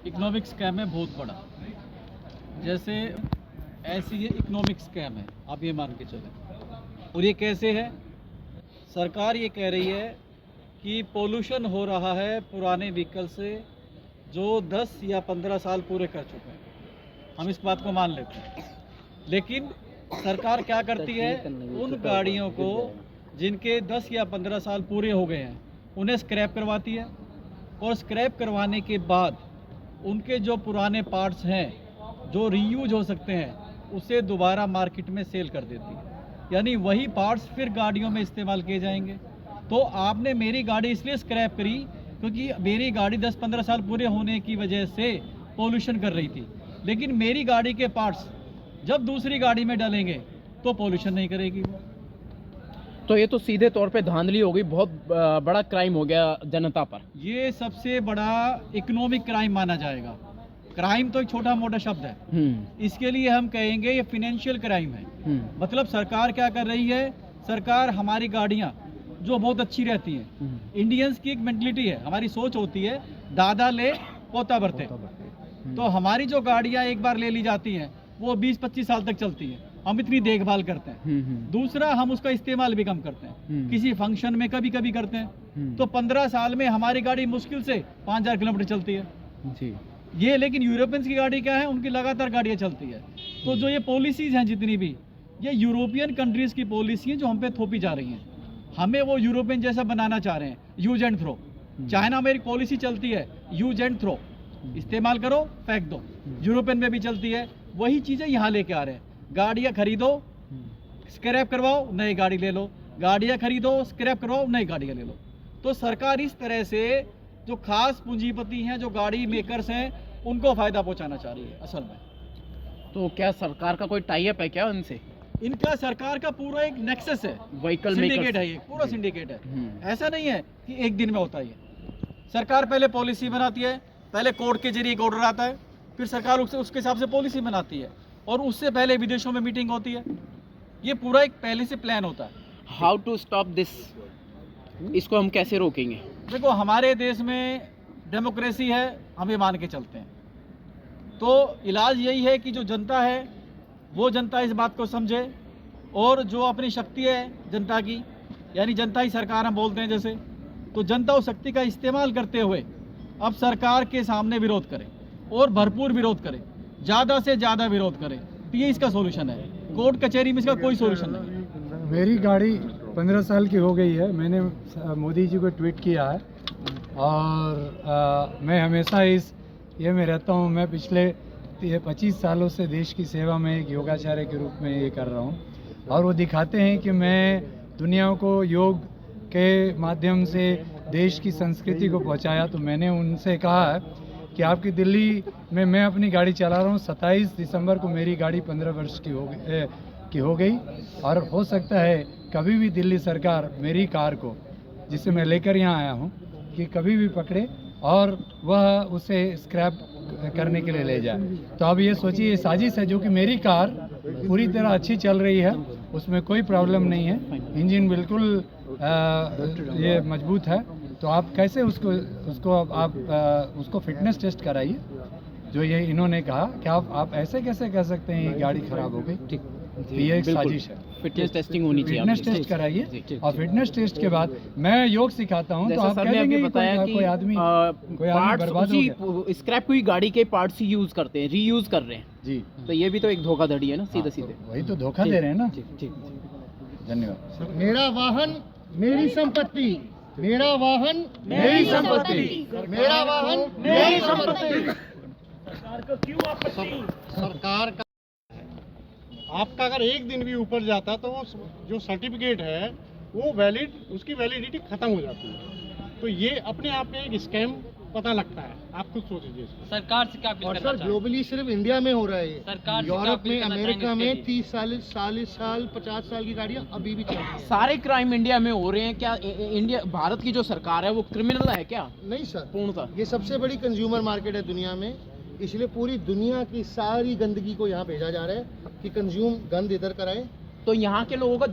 Economic scam है बहुत बड़ा। जैसे ऐसी ये इकोनॉमिक स्कैम है, आप ये मान के चलें। और ये कैसे है? सरकार ये कह रही है कि पोल्यूशन हो रहा है पुराने व्हीकल से जो 10 या 15 साल पूरे कर चुके हैं। हम इस बात को मान लेते हैं, लेकिन सरकार क्या करती है, उन गाड़ियों को जिनके 10 या 15 साल पूरे हो गए हैं उन्हें स्क्रैप करवाती है, और स्क्रैप करवाने के बाद उनके जो पुराने पार्ट्स हैं जो रीयूज हो सकते हैं उसे दोबारा मार्केट में सेल कर देती है। यानी वही पार्ट्स फिर गाड़ियों में इस्तेमाल किए जाएंगे। तो आपने मेरी गाड़ी इसलिए स्क्रैप करी क्योंकि मेरी गाड़ी 10-15 साल पूरे होने की वजह से पोल्यूशन कर रही थी, लेकिन मेरी गाड़ी के पार्ट्स जब दूसरी गाड़ी में डालेंगे तो पोल्यूशन नहीं करेगी। तो ये तो सीधे तौर पे धांधली हो गई, बहुत बड़ा क्राइम हो गया जनता पर। ये सबसे बड़ा इकोनॉमिक क्राइम माना जाएगा। क्राइम तो एक छोटा मोटा शब्द है, इसके लिए हम कहेंगे ये फाइनेंशियल क्राइम है। मतलब सरकार क्या कर रही है, सरकार हमारी गाड़ियां जो बहुत अच्छी रहती हैं, इंडियंस की एक मेंटलिटी है, हमारी सोच होती है दादा ले पोता बरते। तो हमारी जो गाड़ियां एक बार ले ली जाती हैं वो 20-25 साल तक चलती हैं, हम इतनी देखभाल करते हैं। दूसरा, हम उसका इस्तेमाल भी कम करते हैं, किसी फंक्शन में कभी कभी करते हैं। तो 15 साल में हमारी गाड़ी मुश्किल से 5000 किलोमीटर चलती है जी। ये लेकिन यूरोपियंस की गाड़ी क्या है, उनकी लगातार गाड़ियां चलती है। तो जो ये पॉलिसीज हैं जितनी भी, ये यूरोपियन कंट्रीज की पॉलिसी हैं जो हम पे थोपी जा रही हैं। हमें वो यूरोपियन जैसा बनाना चाह रहे हैं, यूज एंड थ्रो। चाइना में एक पॉलिसी चलती है यूज एंड थ्रो, इस्तेमाल करो फेंक दो। यूरोपियन में भी चलती है, वही चीजें यहाँ लेके आ रहे हैं। गाड़ियाँ खरीदो, स्क्रैप करवाओ, नई गाड़ी ले लो, गाड़ियाँ खरीदो, स्क्रैप करवाओ, नई गाड़ियाँ ले लो। तो सरकार इस तरह से जो खास पूंजीपति हैं, जो गाड़ी मेकर्स हैं, उनको फायदा पहुंचाना चाह रही है असल में। तो क्या सरकार का कोई टाई अप है क्या उनसे? इनका सरकार का पूरा एक नेक्सस है, व्हीकल सिंडिकेट है, ये पूरा सिंडिकेट है। ऐसा नहीं है कि एक दिन में होता है। सरकार पहले पॉलिसी बनाती है, पहले कोर्ट के जरिए एक ऑर्डर आता है, फिर सरकार उसके हिसाब से पॉलिसी बनाती है, और उससे पहले विदेशों में मीटिंग होती है। ये पूरा एक पहले से प्लान होता है। हाउ टू स्टॉप दिस, इसको हम कैसे रोकेंगे? देखो, हमारे देश में डेमोक्रेसी है, हम ये मान के चलते हैं। तो इलाज यही है कि जो जनता है वो जनता इस बात को समझे, और जो अपनी शक्ति है जनता की, यानी जनता ही सरकार हम बोलते हैं जैसे, तो जनता उस शक्ति का इस्तेमाल करते हुए अब सरकार के सामने विरोध करे, और भरपूर विरोध करे, ज़्यादा से ज़्यादा विरोध करे। तो ये इसका सोल्यूशन है, कोर्ट कचहरी में इसका कोई सोल्यूशन नहीं है। मेरी गाड़ी 15 साल की हो गई है, मैंने मोदी जी को ट्वीट किया है, और मैं हमेशा ये में रहता हूँ। मैं पिछले 25 सालों से देश की सेवा में एक योगाचार्य के रूप में ये कर रहा हूँ, और वो दिखाते हैं कि मैं दुनिया को योग के माध्यम से देश की संस्कृति को पहुँचाया। तो मैंने उनसे कहा है कि आपकी दिल्ली में मैं अपनी गाड़ी चला रहा हूँ, 27 दिसंबर को मेरी गाड़ी 15 वर्ष की हो गई, और हो सकता है कभी भी दिल्ली सरकार मेरी कार को, जिसे मैं लेकर यहाँ आया हूँ, कि कभी भी पकड़े और वह उसे स्क्रैप करने के लिए ले जाए। तो अब ये सोचिए, ये साजिश है, जो कि मेरी कार पूरी तरह अच्छी चल रही है, उसमें कोई प्रॉब्लम नहीं है, इंजन बिल्कुल ये मजबूत है। तो आप कैसे उसको फिटनेस टेस्ट कराइए, जो ये इन्होंने कहा कि आप ऐसे कैसे कह सकते हैं ये गाड़ी खराब हो गई। ठीक, ये एक साजिश है। फिटनेस टेस्टिंग होनी चाहिए, फिटनेस टेस्ट कराइए, और फिटनेस टेस्ट के बाद मैं योग सिखाता हूँ। तो आप कह देंगे बताया कि कोई आदमी बर्बाद हो गया। स्क्रैप हुई गाड़ी के पार्ट्स ही यूज करते हैं, रीयूज कर रहे हैं जी। तो ये भी तो एक धोखाधड़ी है ना, सीधे सीधे। वही तो धोखा दे रहे हैं ना। ठीक, धन्यवाद। मेरा वाहन मेरी संपत्ति, मेरा वाहन मेरी संपत्ति, मेरा वाहन मेरी संपत्ति। सरकार का आपका अगर एक दिन भी ऊपर जाता तो वो जो सर्टिफिकेट है वो वैलिड, उसकी वैलिडिटी खत्म हो जाती है। तो ये अपने आप में एक स्कैम पता लगता है। आप खुद सोच लीजिए इसको। सरकार से क्या अपील और करना सर ग्लोबली सिर्फ इंडिया में हो रहा है ये। सरकार से यूरोप क्या में, अपील करना अमेरिका चाहेंगे में 30 साल, 40 साल, 50 साल की गाड़ियाँ अभी भी चल रही हैं। सारे क्राइम इंडिया में हो रहे हैं क्या? इंडिया, भारत की जो सरकार है वो क्रिमिनल है क्या? नहीं सर, पूर्णतः ये सबसे बड़ी कंज्यूमर मार्केट है दुनिया में, इसलिए पूरी दुनिया की सारी गंदगी को यहाँ भेजा जा रहा है कि कंज्यूम गंद इधर कराएं। तो यहाँ के लोगों का